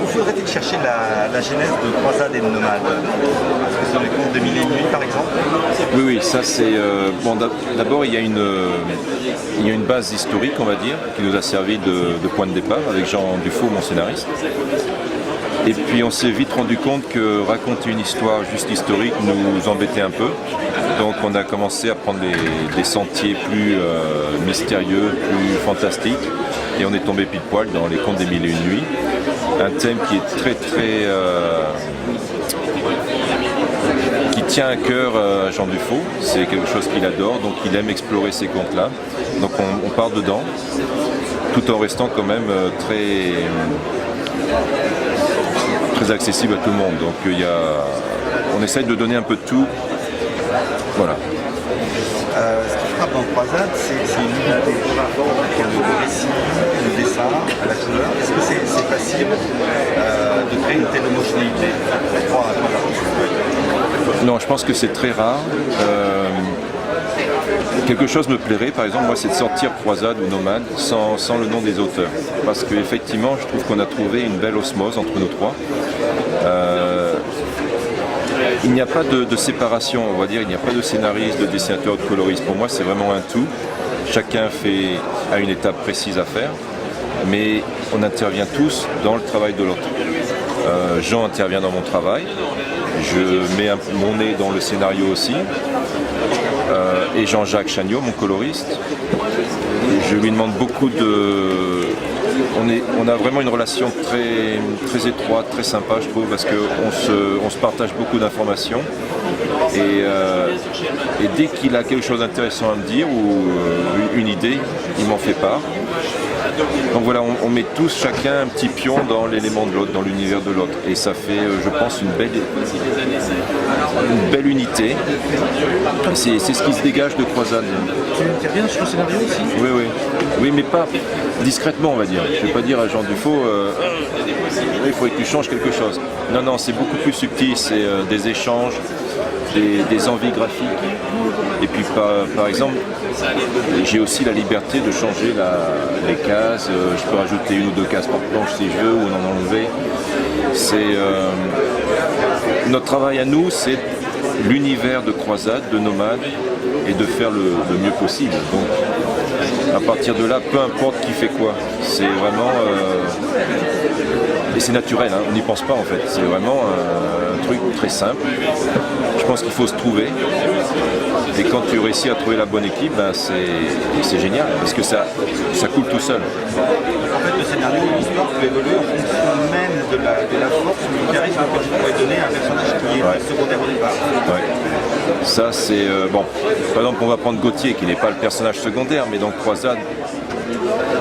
Où faudrait-il chercher la genèse de Croisade et de Nomade? Est-ce que c'est dans les contes de Mille et une nuits par exemple? Oui, oui, ça c'est... bon, d'abord, il y a une base historique, on va dire, qui nous a servi de point de départ, avec Jean Dufaux, mon scénariste. Et puis on s'est vite rendu compte que raconter une histoire juste historique nous embêtait un peu. Donc on a commencé à prendre des sentiers plus mystérieux, plus fantastiques. Et on est tombé pile poil dans les contes des Mille et une nuits. Un thème qui est très très... qui tient à cœur à Jean Dufaux. C'est quelque chose qu'il adore, donc il aime explorer ces contes-là. Donc on part dedans, tout en restant quand même très accessible à tout le monde. Donc on essaye de donner un peu de tout. Voilà. Ce qui frappe dans Croisade, c'est une unité. Le récit, le dessin, à la couleur. Est-ce que c'est facile de créer une telle homogénéité? Non, je pense que c'est très rare. Quelque chose me plairait, par exemple, moi, c'est de sortir Croisade ou Nomade sans le nom des auteurs. Parce qu'effectivement, je trouve qu'on a trouvé une belle osmose entre nous trois. Il n'y a pas de séparation, on va dire, il n'y a pas de scénariste, de dessinateur, de coloriste. Pour moi, c'est vraiment un tout. Chacun a une étape précise à faire, mais on intervient tous dans le travail de l'autre. Jean intervient dans mon travail, je mets mon nez dans le scénario aussi. Et Jean-Jacques Chagnot, mon coloriste, je lui demande beaucoup de... On a vraiment une relation très, très étroite, très sympa, je trouve, parce qu'on se partage beaucoup d'informations. Et dès qu'il a quelque chose d'intéressant à me dire ou une idée, il m'en fait part. Donc voilà, on met tous chacun un petit pion dans l'élément de l'autre, dans l'univers de l'autre. Et ça fait, je pense, une belle unité. C'est ce qui se dégage de Croisade. Tu interviens sur le scénario aussi? Oui, oui. Oui, mais pas discrètement, on va dire. Je ne vais pas dire à Jean Dufaux, il faudrait que tu changes quelque chose. Non, non, c'est beaucoup plus subtil. C'est des échanges, des envies graphiques. Et puis, par exemple, j'ai aussi la liberté de changer les cases. Je peux rajouter une ou deux cases par planche si je veux, ou en enlever. Notre travail à nous, c'est l'univers de Croisade, de Nomade, et de faire le mieux possible. Donc, à partir de là, peu importe qui fait quoi. C'est vraiment... et c'est naturel, hein, on n'y pense pas en fait. C'est vraiment un truc très simple. Je pense qu'il faut se trouver. Et quand tu réussis à trouver la bonne équipe, ben c'est génial, parce que ça coule tout seul. En fait, le scénario, l'histoire peut évoluer en fonction même de la force ou du charisme que tu pourrais donner à un personnage qui est secondaire au départ. Ouais. Ça, c'est... bon, par exemple, on va prendre Gauthier, qui n'est pas le personnage secondaire, mais dans Croisade,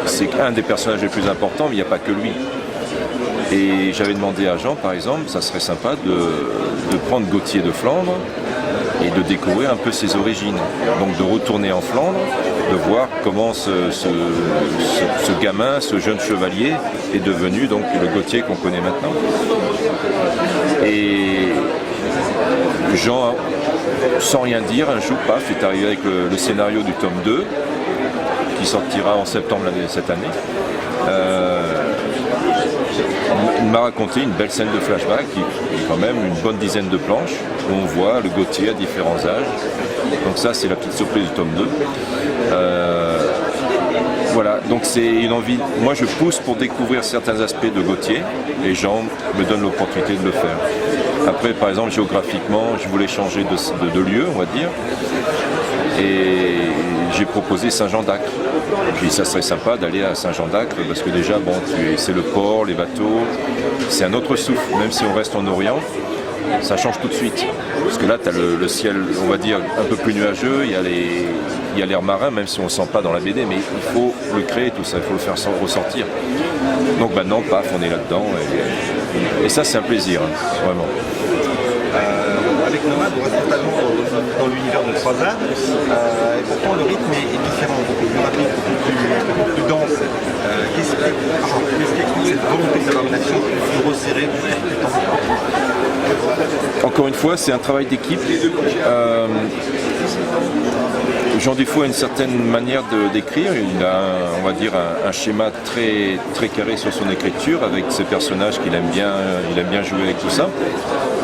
c'est un des personnages les plus importants, mais il n'y a pas que lui. Et j'avais demandé à Jean, par exemple, ça serait sympa de prendre Gauthier de Flandre et de découvrir un peu ses origines. Donc de retourner en Flandre, de voir comment ce gamin, ce jeune chevalier est devenu donc le Gauthier qu'on connaît maintenant. Et Jean, sans rien dire, un jour, paf, est arrivé avec le scénario du tome 2, qui sortira en septembre cette année. Il m'a raconté une belle scène de flashback, qui est quand même une bonne dizaine de planches, où on voit le Gauthier à différents âges. Donc ça, c'est la petite surprise du tome 2. Voilà, donc c'est une envie... Moi, je pousse pour découvrir certains aspects de Gauthier, et Jean me donne l'opportunité de le faire. Après, par exemple, géographiquement, je voulais changer de lieu, on va dire, et j'ai proposé Saint-Jean-d'Acre. Puis ça serait sympa d'aller à Saint-Jean-d'Acre, parce que déjà, bon, c'est le port, les bateaux, c'est un autre souffle. Même si on reste en Orient, ça change tout de suite. Parce que là, tu as le ciel, on va dire, un peu plus nuageux, il y a l'air marin, même si on ne le sent pas dans la BD, mais il faut le créer, tout ça, il faut le faire ressortir. Donc maintenant, paf, on est là-dedans, et ça, c'est un plaisir, hein, vraiment. Avec Nomade, on reste totalement dans l'univers de Croisade, et pourtant le rythme est différent, beaucoup plus rapide, beaucoup plus dense. Qu'est-ce qui explique cette volonté d'avoir une action plus resserrée, plus temps? Encore une fois, c'est un travail d'équipe. Jean Dufaux a une certaine manière d'écrire, il a on va dire un schéma très, très carré sur son écriture avec ses personnages qu'il aime bien jouer avec tout ça.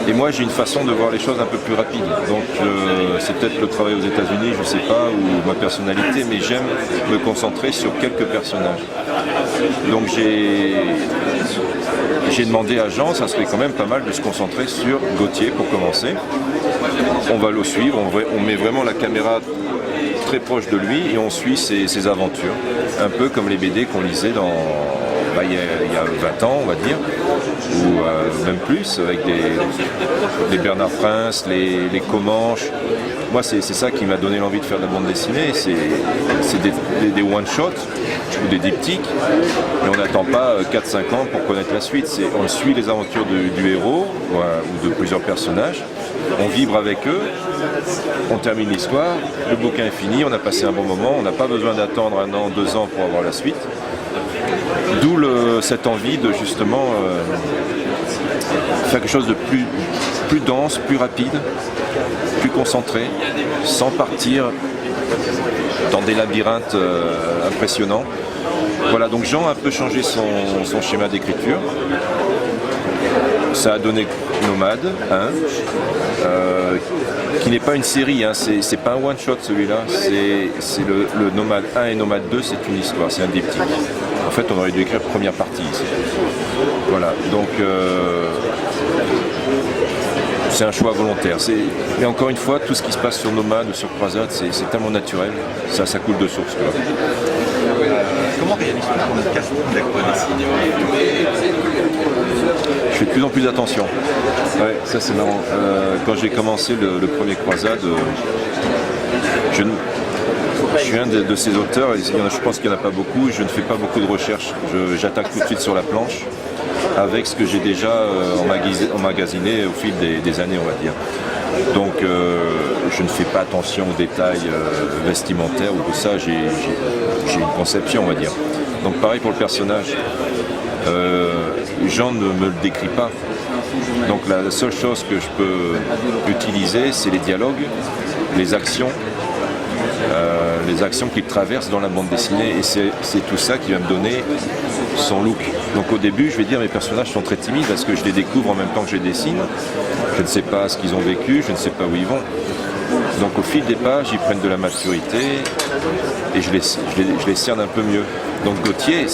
Et moi j'ai une façon de voir les choses un peu plus rapide, donc c'est peut-être le travail aux États-Unis, je ne sais pas, ou ma personnalité, mais j'aime me concentrer sur quelques personnages. Donc j'ai demandé à Jean, ça serait quand même pas mal de se concentrer sur Gauthier pour commencer. On va le suivre, on met vraiment la caméra très proche de lui et on suit ses aventures, un peu comme les BD qu'on lisait il y a 20 ans on va dire, ou même plus, avec les Bernard Prince, les Comanches. Moi c'est ça qui m'a donné l'envie de faire de la bande dessinée, c'est des one-shots ou des diptyques, et on n'attend pas 4-5 ans pour connaître la suite, on suit les aventures du héros ou de plusieurs personnages, on vibre avec eux, on termine l'histoire, le bouquin est fini, on a passé un bon moment, on n'a pas besoin d'attendre 1 an, 2 ans pour avoir la suite. D'où cette envie de justement faire quelque chose de plus dense, plus rapide, plus concentré, sans partir dans des labyrinthes impressionnants. Voilà, donc Jean a un peu changé son schéma d'écriture. Ça a donné Nomade 1, qui n'est pas une série, hein, c'est pas un one-shot celui-là, c'est le Nomade 1 et Nomade 2, c'est une histoire, c'est un diptyque. En fait, on aurait dû écrire première partie ici. Voilà, donc c'est un choix volontaire. Mais encore une fois, tout ce qui se passe sur Nomade ou sur Croisade, c'est tellement naturel, ça coule de source. Comment réalise-t-on le casting d'acteurs? Je fais de plus en plus attention. Ouais, ça c'est marrant. Quand j'ai commencé le premier Croisade, je suis un de ces auteurs, et je pense qu'il n'y en a pas beaucoup, je ne fais pas beaucoup de recherches. J'attaque tout de suite sur la planche avec ce que j'ai déjà emmagasiné au fil des années, on va dire. Donc je ne fais pas attention aux détails vestimentaires ou tout ça, j'ai une conception, on va dire. Donc pareil pour le personnage. Jean ne me le décrit pas. Donc la seule chose que je peux utiliser, c'est les dialogues, les actions qu'il traverse dans la bande dessinée, et c'est tout ça qui va me donner son look. Donc au début, je vais dire, mes personnages sont très timides parce que je les découvre en même temps que je les dessine. Je ne sais pas ce qu'ils ont vécu, je ne sais pas où ils vont. Donc au fil des pages, ils prennent de la maturité et je les cerne un peu mieux. Donc Gauthier,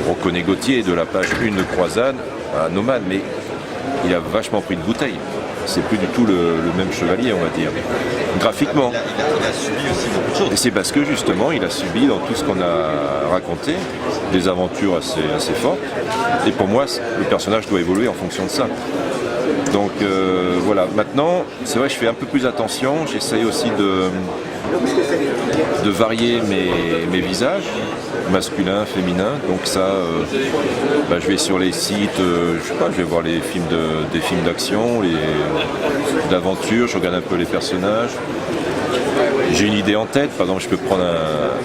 on reconnaît Gauthier de la page 1 de Croisade à Nomade, mais il a vachement pris de bouteille. C'est plus du tout le même chevalier, on va dire, graphiquement. Il a subi aussi beaucoup de choses. Et c'est parce que justement, il a subi dans tout ce qu'on a raconté des aventures assez fortes. Et pour moi, le personnage doit évoluer en fonction de ça. Donc voilà, maintenant, c'est vrai que je fais un peu plus attention, j'essaye aussi de varier mes visages, masculins, féminins, donc ça, je vais sur les sites, je sais pas, je vais voir des films d'action, d'aventure, je regarde un peu les personnages. J'ai une idée en tête, par exemple je peux prendre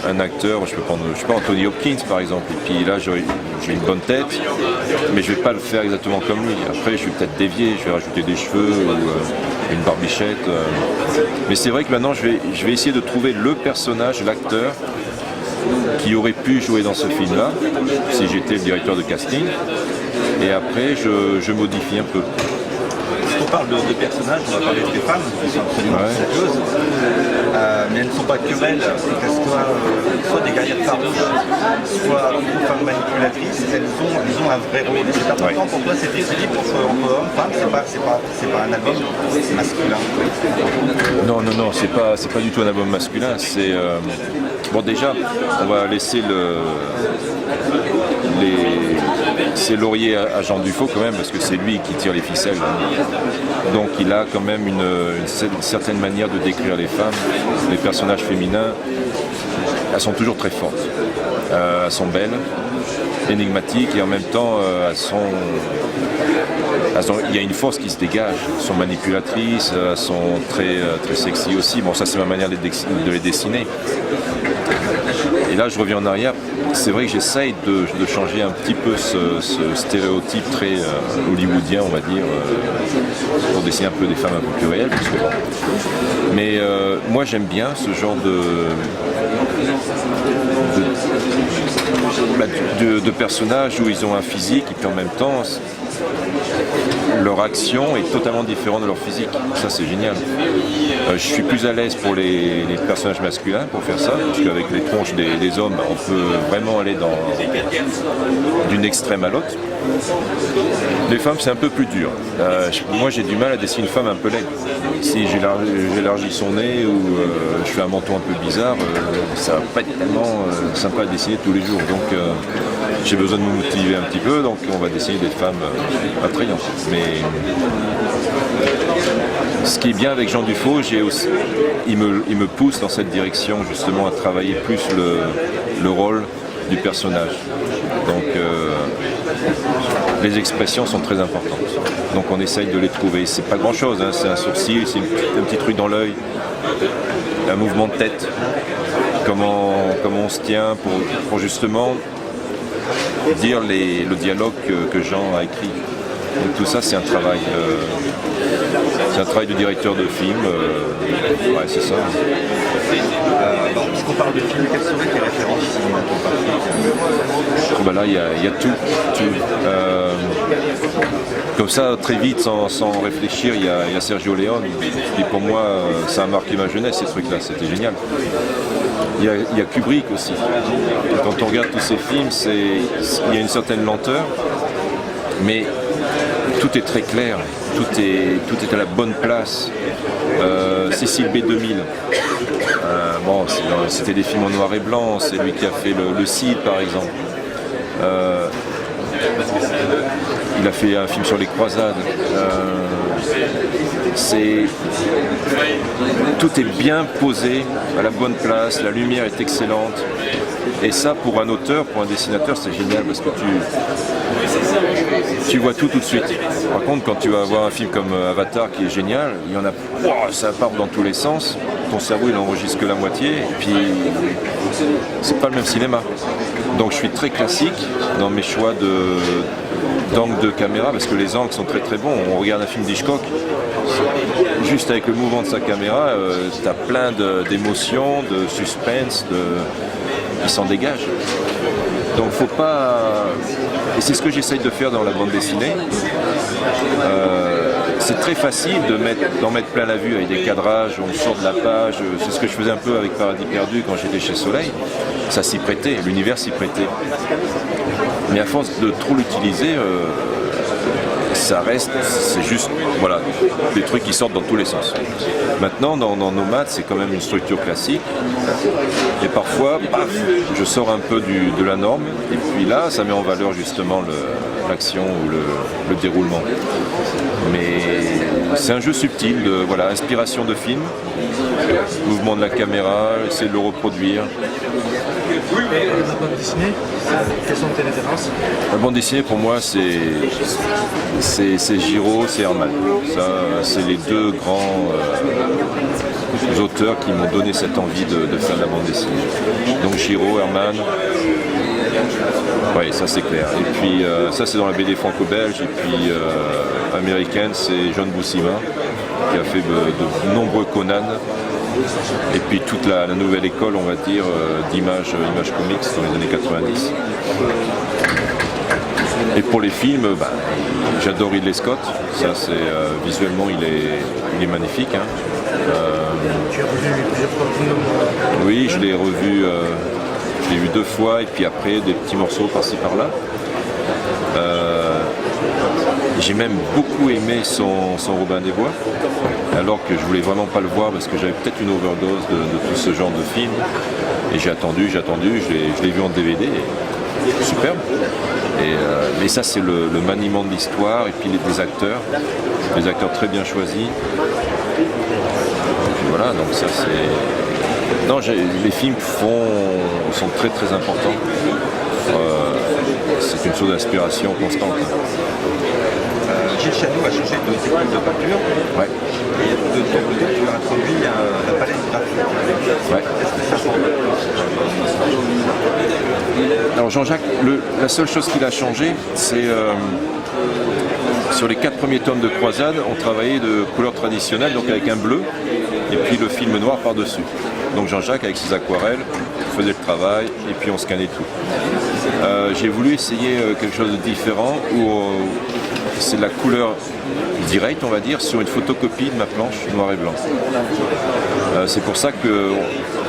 un acteur, je peux prendre, je sais pas, Anthony Hopkins par exemple, et puis là j'ai une bonne tête, mais je vais pas le faire exactement comme lui. Après je vais peut-être dévier, je vais rajouter des cheveux ou une barbichette. Mais c'est vrai que maintenant je vais essayer de trouver le personnage, l'acteur qui aurait pu jouer dans ce film-là, si j'étais le directeur de casting, et après je modifie un peu. On parle de personnages, on va parler des femmes qui sont absolument fabuleuses, mais elles ne sont pas que belles, qu'elles soient soit des guerrières farouches, soit des femmes manipulatrices, elles ont un vrai rôle. C'est important pour toi cet équilibre entre hommes, femmes, c'est pas un album masculin. Non, c'est pas du tout un album masculin, c'est bon, déjà on va laisser c'est laurier à Jean Dufaux quand même, parce que c'est lui qui tire les ficelles. Donc il a quand même une certaine manière de décrire les femmes, les personnages féminins. Elles sont toujours très fortes, elles sont belles, énigmatiques, et en même temps il y a une force qui se dégage. Elles sont manipulatrices, elles sont très sexy aussi. Bon, ça c'est ma manière de les dessiner. Et là, je reviens en arrière. C'est vrai que j'essaye de changer un petit peu ce stéréotype très hollywoodien, on va dire, pour dessiner un peu des femmes un peu plus réelles. Mais moi, j'aime bien ce genre de personnages où ils ont un physique et puis en même temps, leur action est totalement différente de leur physique. Ça, c'est génial. Je suis plus à l'aise pour les personnages masculins pour faire ça, parce qu'avec les tronches des hommes, on peut vraiment aller d'une extrême à l'autre. Les femmes, c'est un peu plus dur. Moi, j'ai du mal à dessiner une femme un peu laide. Si j'élargis son nez ou je fais un menton un peu bizarre, ça va pas être tellement sympa à dessiner tous les jours. Donc, j'ai besoin de me motiver un petit peu, donc on va dessiner des femmes attrayantes. Mais ce qui est bien avec Jean Dufaux, il me pousse dans cette direction justement à travailler plus le rôle du personnage. Donc les expressions sont très importantes. Donc on essaye de les trouver. C'est pas grand chose, hein. C'est un sourcil, c'est un petit truc dans l'œil, un mouvement de tête, comment on se tient pour justement dire le dialogue que Jean a écrit. Donc tout ça, c'est un travail de directeur de film. Ouais, c'est ça. Puisqu'on parle de films, quelles seraient tes références cinématographiques? Ben là, il y a tout. Comme ça, très vite, sans réfléchir, il y a Sergio Leone. Et pour moi, ça a marqué ma jeunesse, ces trucs-là. C'était génial. Il y a Kubrick aussi. Et quand on regarde tous ces films, il y a une certaine lenteur, mais tout est très clair, tout est à la bonne place. Cécile B2000, c'était des films en noir et blanc, c'est lui qui a fait le Cid par exemple. Il a fait un film sur les croisades. Tout est bien posé, à la bonne place, la lumière est excellente. Et ça, pour un auteur, pour un dessinateur, c'est génial parce que tu vois tout de suite. Par contre, quand tu vas voir un film comme Avatar qui est génial, il y en a, ça part dans tous les sens. Ton cerveau, il enregistre que la moitié, et puis c'est pas le même cinéma. Donc je suis très classique dans mes choix d'angle de caméra parce que les angles sont très très bons. On regarde un film d'Hitchcock, juste avec le mouvement de sa caméra, tu as plein d'émotions, de suspense, qui s'en dégagent. Donc faut pas... Et c'est ce que j'essaye de faire dans la bande dessinée. C'est très facile d'en mettre plein la vue avec des cadrages, on sort de la page. C'est ce que je faisais un peu avec Paradis Perdu quand j'étais chez Soleil. Ça s'y prêtait, l'univers s'y prêtait. Mais à force de trop l'utiliser, ça reste, c'est juste, voilà, des trucs qui sortent dans tous les sens. Maintenant, dans Nomade, c'est quand même une structure classique. Et parfois, paf, je sors un peu de la norme. Et puis là, ça met en valeur justement l'action ou le déroulement. Mais c'est un jeu subtil de inspiration de film, mouvement de la caméra, essayer de le reproduire. La bande dessinée, quelles sont tes références? La bande dessinée pour moi c'est Giraud, c'est Herman. Ça, c'est les deux grands auteurs qui m'ont donné cette envie de faire de la bande dessinée. Donc Giraud, Herman. Oui, ça c'est clair. Et puis ça c'est dans la BD franco-belge. Et puis américaine, c'est John Buscema qui a fait de nombreux Conan. Et puis toute la nouvelle école, on va dire, d'image comics dans les années 90. Et pour les films, j'adore Ridley Scott. Ça, c'est visuellement, il est magnifique. Hein. Tu as revu plusieurs fois? Oui, je l'ai revu. Je l'ai vu 2 fois et puis après des petits morceaux par-ci par-là. J'ai même beaucoup aimé son Robin des Bois, alors que je voulais vraiment pas le voir parce que j'avais peut-être une overdose de tout ce genre de film. Et j'ai attendu, je l'ai vu en DVD, et superbe. Mais ça c'est le maniement de l'histoire et puis des acteurs très bien choisis. Et puis voilà, donc ça c'est... Non, les films sont très très importants. C'est une source d'inspiration constante. Gilles Shadow a changé de technique de peinture. Ouais. Et de ton côté, tu as introduit la palette graphique. Ouais. Qu'est-ce que ça change? Alors Jean-Jacques, la seule chose qu'il a changé, c'est sur les 4 premiers tomes de Croisade, on travaillait de couleur traditionnelle, donc avec un bleu, et puis le film noir par-dessus. Donc Jean-Jacques, avec ses aquarelles, faisait le travail, et puis on scannait tout. J'ai voulu essayer quelque chose de différent, où c'est de la couleur directe, on va dire, sur une photocopie de ma planche noir et blanc. C'est pour ça que,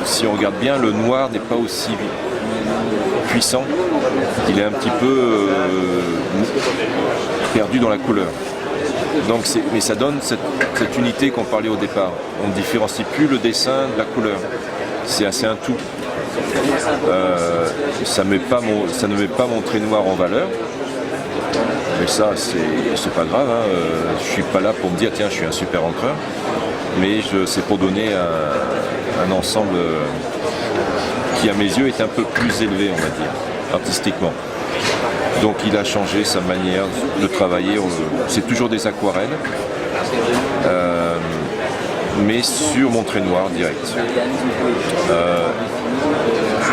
si on regarde bien, le noir n'est pas aussi puissant, il est un petit peu perdu dans la couleur. Donc mais ça donne cette unité qu'on parlait au départ. On ne différencie plus le dessin de la couleur. C'est assez un tout. Ça ne met pas mon trait noir en valeur. Mais ça, c'est pas grave. Hein. Je suis pas là pour me dire tiens, je suis un super encreur. Mais c'est pour donner un ensemble qui, à mes yeux, est un peu plus élevé, on va dire, artistiquement. Donc il a changé sa manière de travailler. C'est toujours des aquarelles, mais sur mon trait noir direct.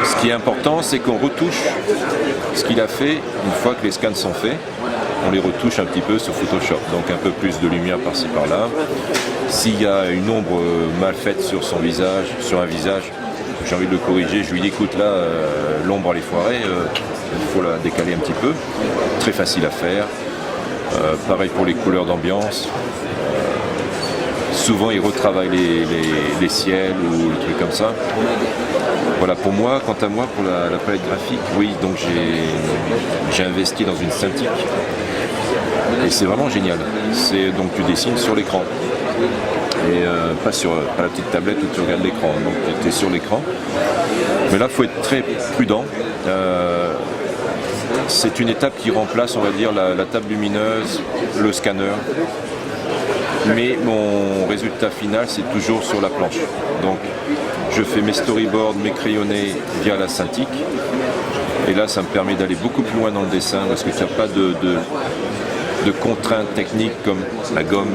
Ce qui est important, c'est qu'on retouche ce qu'il a fait une fois que les scans sont faits. On les retouche un petit peu sur Photoshop, donc un peu plus de lumière par-ci par-là. S'il y a une ombre mal faite sur son visage, sur un visage, j'ai envie de le corriger, je lui dis écoute là, l'ombre elle est foirée, il faut la décaler un petit peu. Très facile à faire. Pareil pour les couleurs d'ambiance. Souvent il retravaille les ciels ou des trucs comme ça. Voilà, pour moi, quant à moi, pour la palette graphique, oui, donc j'ai investi dans une Cintiq. Et c'est vraiment génial. Donc tu dessines sur l'écran. Et pas la petite tablette où tu regardes l'écran. Donc tu es sur l'écran. Mais là, il faut être très prudent. C'est une étape qui remplace, on va dire, la table lumineuse, le scanner. Mais mon résultat final, c'est toujours sur la planche. Donc je fais mes storyboards, mes crayonnés via la Cintiq. Et là, ça me permet d'aller beaucoup plus loin dans le dessin parce que tu n'as pas de contraintes techniques comme la gomme,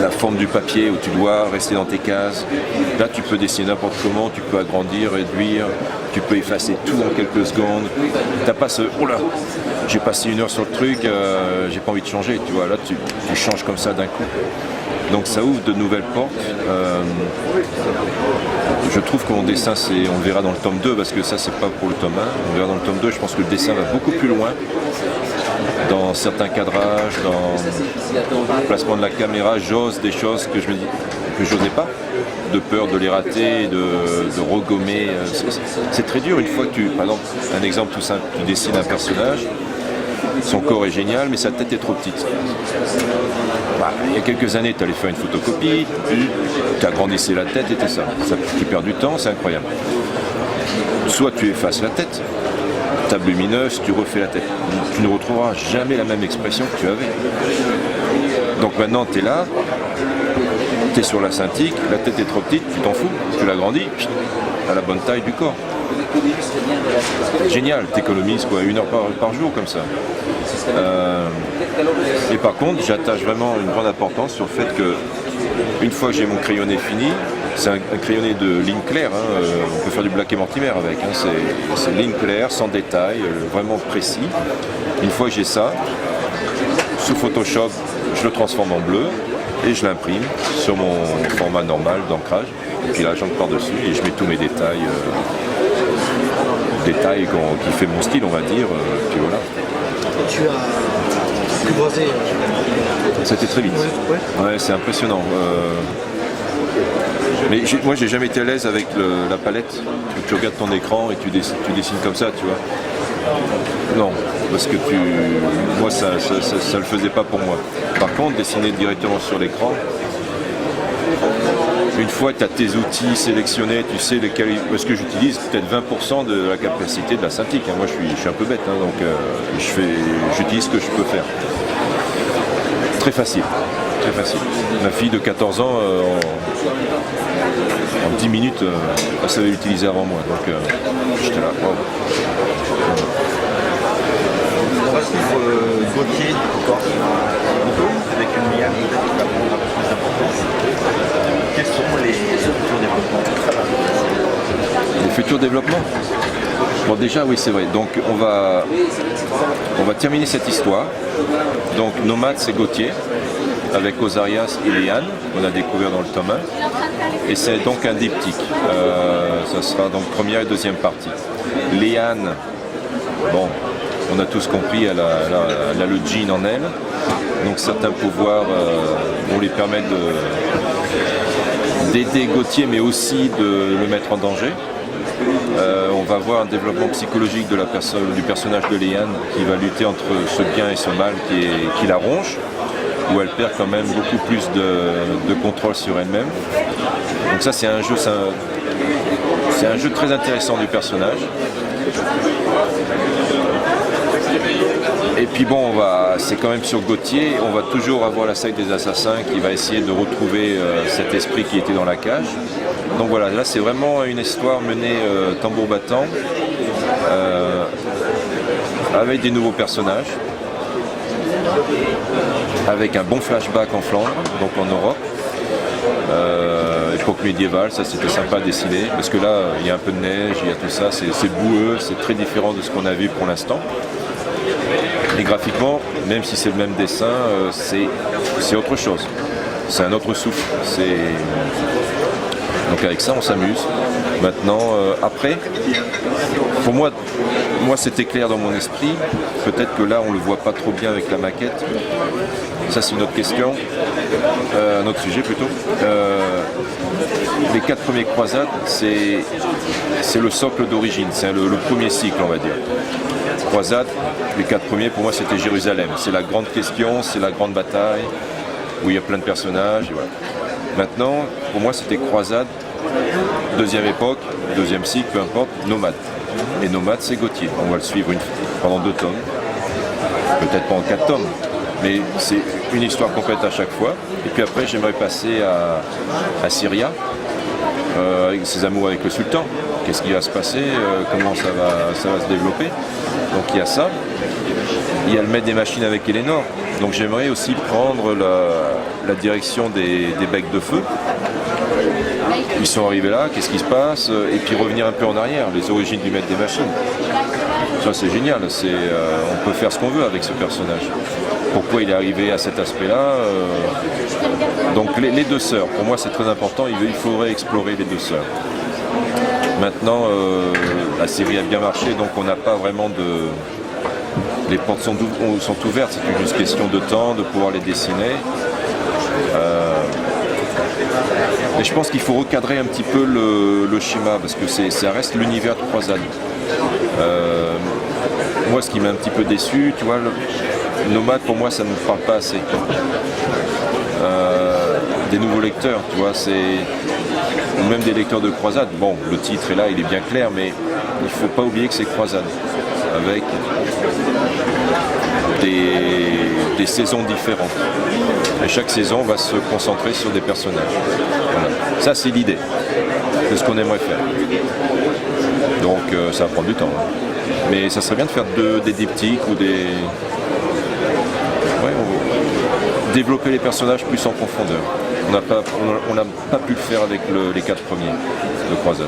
la forme du papier où tu dois rester dans tes cases. Là, tu peux dessiner n'importe comment, tu peux agrandir, réduire, tu peux effacer tout en quelques secondes. T'as pas ce « oh là, j'ai passé 1 heure sur le truc, j'ai pas envie de changer », tu vois. Là, tu changes comme ça d'un coup. Donc ça ouvre de nouvelles portes. Je trouve que mon dessin, on le verra dans le tome 2, parce que ça, c'est pas pour le tome 1. On verra dans le tome 2, je pense que le dessin va beaucoup plus loin. Dans certains cadrages, dans le placement de la caméra, j'ose des choses que je n'osais pas, de peur de les rater, de regommer. C'est très dur une fois que par exemple, un exemple tout simple, tu dessines un personnage, son corps est génial, mais sa tête est trop petite. Il y a quelques années, tu allais faire une photocopie, tu agrandissais la tête et tout ça. Tu perds du temps, c'est incroyable. Soit tu effaces la tête, table lumineuse, tu refais la tête. Tu ne retrouveras jamais la même expression que tu avais. Donc maintenant, tu es là, tu es sur la Cintiq, la tête est trop petite, tu t'en fous, tu l'agrandis à la bonne taille du corps. Génial, tu économises 1 heure par jour comme ça. Et par contre, j'attache vraiment une grande importance sur le fait que une fois que j'ai mon crayonné fini, c'est un crayonné de ligne claire, hein, on peut faire du Black et Mortimer avec, hein, c'est ligne claire, sans détail, vraiment précis. Une fois que j'ai ça, sous Photoshop, je le transforme en bleu et je l'imprime sur mon format normal d'ancrage. Et puis là, j'encre par-dessus et je mets tous mes détails, qui fait mon style, on va dire. Puis voilà. Et tu as pu broser C'était très vite. Ouais, c'est impressionnant. Mais moi, j'ai jamais été à l'aise avec la palette. Tu regardes ton écran et tu dessines comme ça, tu vois. Non, parce que moi, ça le faisait pas pour moi. Par contre, dessiner directement sur l'écran, une fois que tu as tes outils sélectionnés, tu sais lesquels, parce que j'utilise peut-être 20% de la capacité de la Cintiq. Moi, je suis un peu bête, hein, donc j'utilise ce que je peux faire. Très facile, très facile. Ma fille de 14 ans, en 10 minutes, elle savait l'utiliser avant moi, donc j'étais là. Wow. On va suivre Gauthier encore sur un bouton avec une liane qui va prendre un peu plus d'importance. Quels sont les futurs développements? Les futurs développements? Bon, déjà, oui, c'est vrai. Donc, on va terminer cette histoire. Donc, Nomade, c'est Gauthier, avec Osarias et Léane, qu'on a découvert dans le tome 1. Et c'est donc un diptyque. Ça sera donc première et deuxième partie. Léane, bon, on a tous compris, elle a le djinn en elle. Donc, certains pouvoirs vont lui permettre d'aider Gauthier, mais aussi de le mettre en danger. On va voir un développement psychologique du personnage de Léane qui va lutter entre ce bien et ce mal qui la ronge, où elle perd quand même beaucoup plus de contrôle sur elle-même. Donc ça, c'est un jeu très intéressant du personnage. Et puis bon, c'est quand même sur Gauthier, on va toujours avoir la secte des assassins qui va essayer de retrouver cet esprit qui était dans la cage. Donc voilà, là c'est vraiment une histoire menée tambour battant, avec des nouveaux personnages, avec un bon flashback en Flandre, donc en Europe. Époque médiévale, ça c'était sympa à dessiner, parce que là il y a un peu de neige, il y a tout ça, c'est boueux, c'est très différent de ce qu'on a vu pour l'instant. Et graphiquement, même si c'est le même dessin, c'est autre chose. C'est un autre souffle. Donc avec ça, on s'amuse. Maintenant, après, pour moi c'était clair dans mon esprit. Peut-être que là, on ne le voit pas trop bien avec la maquette. Ça, c'est une autre question. Un autre sujet plutôt. Les 4 premiers croisades, c'est le socle d'origine. C'est le premier cycle, on va dire. Croisade, les 4 premiers, pour moi, c'était Jérusalem. C'est la grande question, c'est la grande bataille, où il y a plein de personnages. Et voilà. Maintenant, pour moi, c'était Croisade, deuxième époque, deuxième cycle, peu importe, Nomade. Et Nomade, c'est Gauthier. On va le suivre pendant 2 tomes. Peut-être pas en 4 tomes, mais c'est une histoire complète à chaque fois. Et puis après, j'aimerais passer à Syria, avec ses amours avec le sultan. Qu'est-ce qui va se passer, comment ça va se développer. Donc il y a ça. Il y a le maître des machines avec Eleanor. Donc j'aimerais aussi prendre la direction des becs de feu. Ils sont arrivés là, qu'est-ce qui se passe, et puis revenir un peu en arrière, les origines du maître des machines. Ça c'est génial, on peut faire ce qu'on veut avec ce personnage. Pourquoi il est arrivé à cet aspect-là. Donc les 2 sœurs, pour moi c'est très important, il faudrait explorer les 2 sœurs. Maintenant, la série a bien marché, donc on n'a pas vraiment les portes sont ouvertes, c'est juste question de temps, de pouvoir les dessiner. Et je pense qu'il faut recadrer un petit peu le schéma, parce que ça reste l'univers de Croisade. Moi, ce qui m'a un petit peu déçu, tu vois, Nomade, pour moi, ça ne me parle pas assez. Des nouveaux lecteurs, tu vois, ou même des lecteurs de Croisade. Bon, le titre est là, il est bien clair, mais il ne faut pas oublier que c'est Croisade, avec des saisons différentes. Et chaque saison va se concentrer sur des personnages. Voilà. Ça, c'est l'idée de ce qu'on aimerait faire. Donc, ça va prendre du temps. Hein. Mais ça serait bien de faire des diptyques ou des... Ouais, développer les personnages plus en profondeur. On n'a pas pu le faire avec les 4 premiers de Croisade.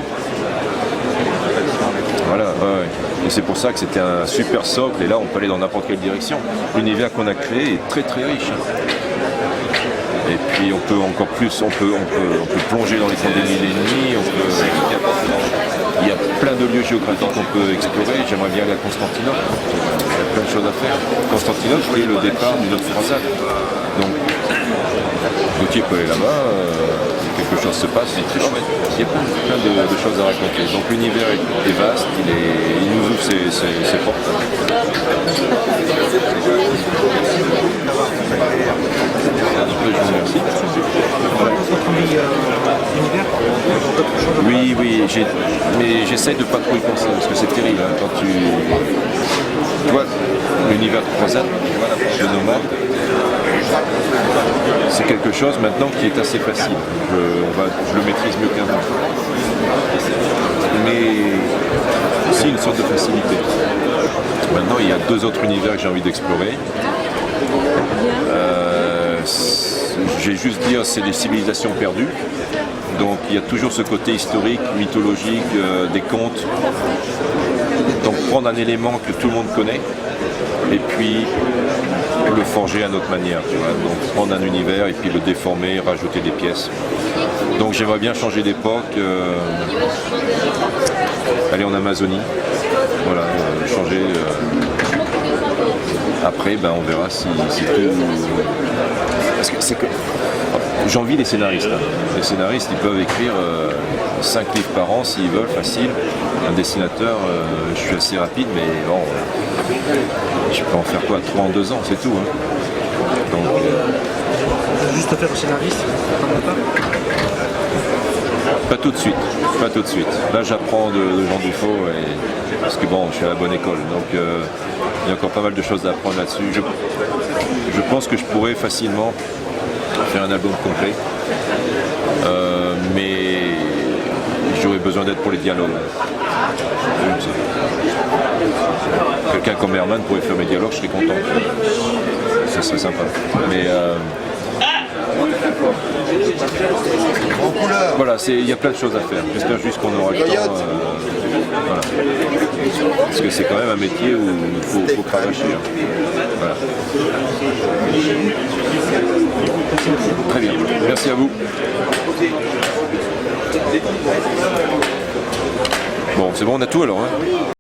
Voilà, ouais. Et c'est pour ça que c'était un super socle, et là on peut aller dans n'importe quelle direction. L'univers qu'on a créé est très très riche. Et puis on peut encore plus, on peut plonger dans les temps des mille et demi, il y a plein de lieux géographiques qu'on peut explorer. J'aimerais bien aller à Constantinople, il y a plein de choses à faire. Constantinople, c'est le départ de notre croisade. Donc, Gauthier peut aller là-bas, quelque chose se passe, c'est très chouette. Il y a plein de choses à raconter. Donc l'univers est vaste, il nous ouvre ses portes. Je vous remercie. Oui, mais j'essaie de pas trop y penser parce que c'est terrible hein, quand tu vois l'univers de Croisade, de Nomade. C'est quelque chose maintenant qui est assez facile. Je le maîtrise mieux qu'avant. Mais aussi une sorte de facilité. Maintenant, il y a 2 autres univers que j'ai envie d'explorer. J'ai juste dire c'est des civilisations perdues. Donc il y a toujours ce côté historique, mythologique, des contes. Donc prendre un élément que tout le monde connaît et puis le forger à notre manière. Tu vois. Donc prendre un univers et puis le déformer, rajouter des pièces. Donc j'aimerais bien changer d'époque, aller en Amazonie, voilà, changer. Après, ben, on verra si tout. Parce que c'est que. J'envie les scénaristes. Hein. Les scénaristes, ils peuvent écrire 5 livres par an s'ils veulent, facile. Un dessinateur, je suis assez rapide, mais bon, je peux en faire quoi 3 en 2 ans, c'est tout. Hein. Donc, Juste faire au scénariste, pas tout de suite, pas tout de suite. Là, j'apprends de Jean Dufaux, parce que bon, je suis à la bonne école, donc il y a encore pas mal de choses à apprendre là-dessus. Je pense que je pourrais facilement faire un album complet, mais j'aurais besoin d'aide pour les dialogues. Quelqu'un comme Herman pourrait faire mes dialogues, je serais content. Ça serait sympa. Mais voilà, il y a plein de choses à faire. J'espère juste qu'on aura le temps. Voilà. Parce que c'est quand même un métier où il faut cravacher. Hein. Voilà. Très bien. Merci à vous. Bon, c'est bon, on a tout alors. Hein.